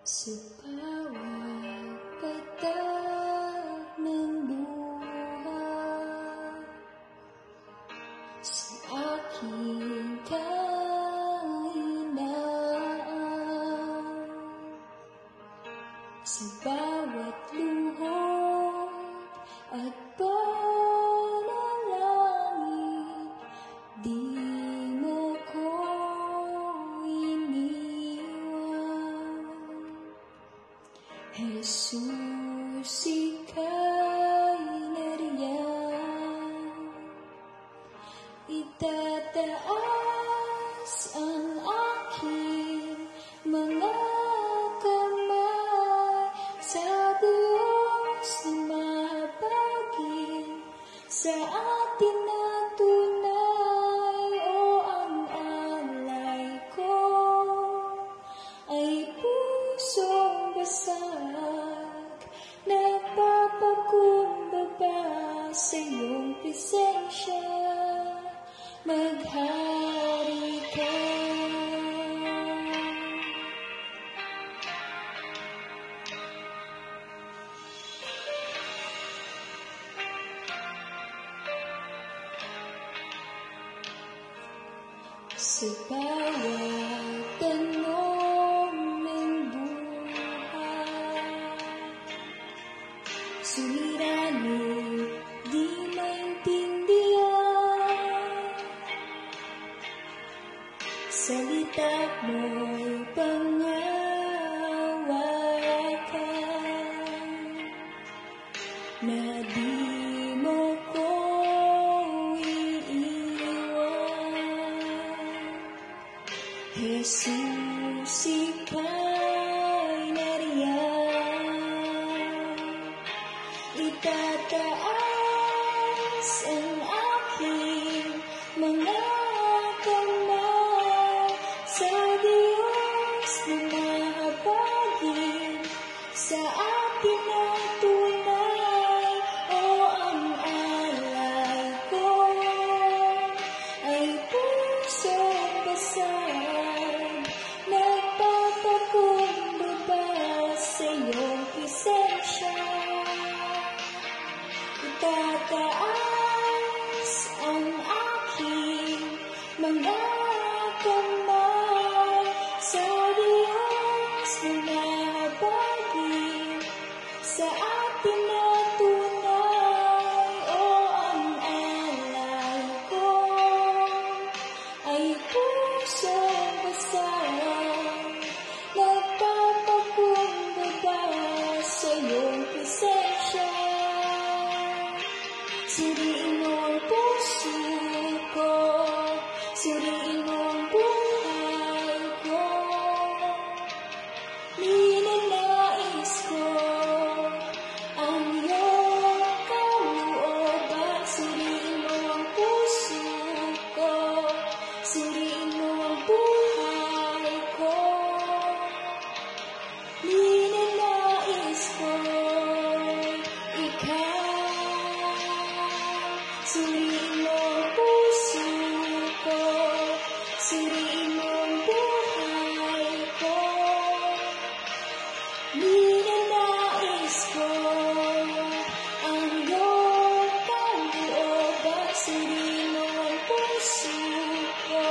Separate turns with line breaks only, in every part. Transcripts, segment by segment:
Sa bawat patak ng buhay, sa aking kahinaan, sa bawat luhod at panalangin, di mo ko iniwan. Jesus, ika'y nariyan, itataas ang aking mga kamay sa Diyos na mahabagin, sa atin na tunay. O ang alay ko ay pusong basag, nagpapakumbaba sa iyong presensya, maghari ka. Sa bawat tanong ng buhay, suliranin, di maintindihan, salita mo'y panghawakan, na di mo ko Jesus, ika'y nariyan, itataas ang aking mga kamay sa Diyos na mahabagin, sa atin na tunay. O ang alay ko ay pusong basag, nagpapakumbaba sa iyong presensya, itataas ang aking mga kamay sa Diyos na mahabagin, sa atin na tunay. O ang alay ko ay pusong basag, nagpapakumbaba sa iyong presensya. Suriin mo ang puso ko, suriin mo ang buhay ko, ninanais ko ang iyong kalooban. Suriin mo ang puso ko, suriin mo ang buhay ko, ninanais ko ikaw. Suriin mo ang puso ko, suriin mo ang buhay ko, ninanais ko ang iyong kalooban. Suriin mo ang puso ko,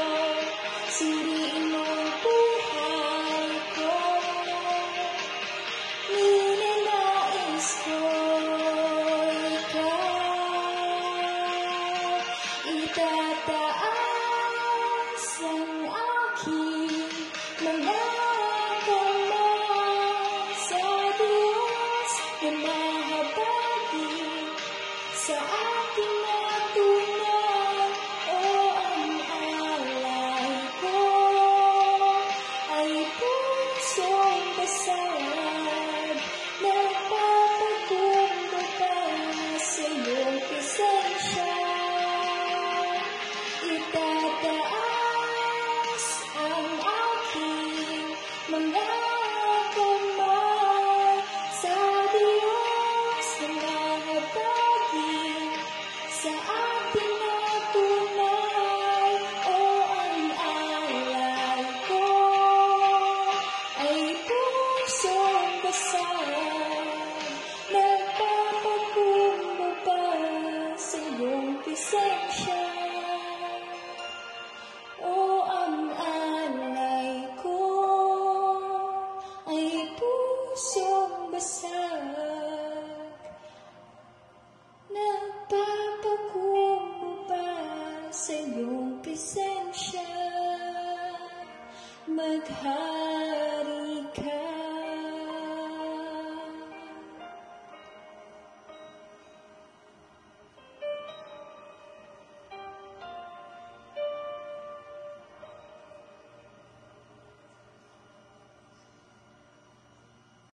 suriin mo ang buhay ko, ninanais ko puso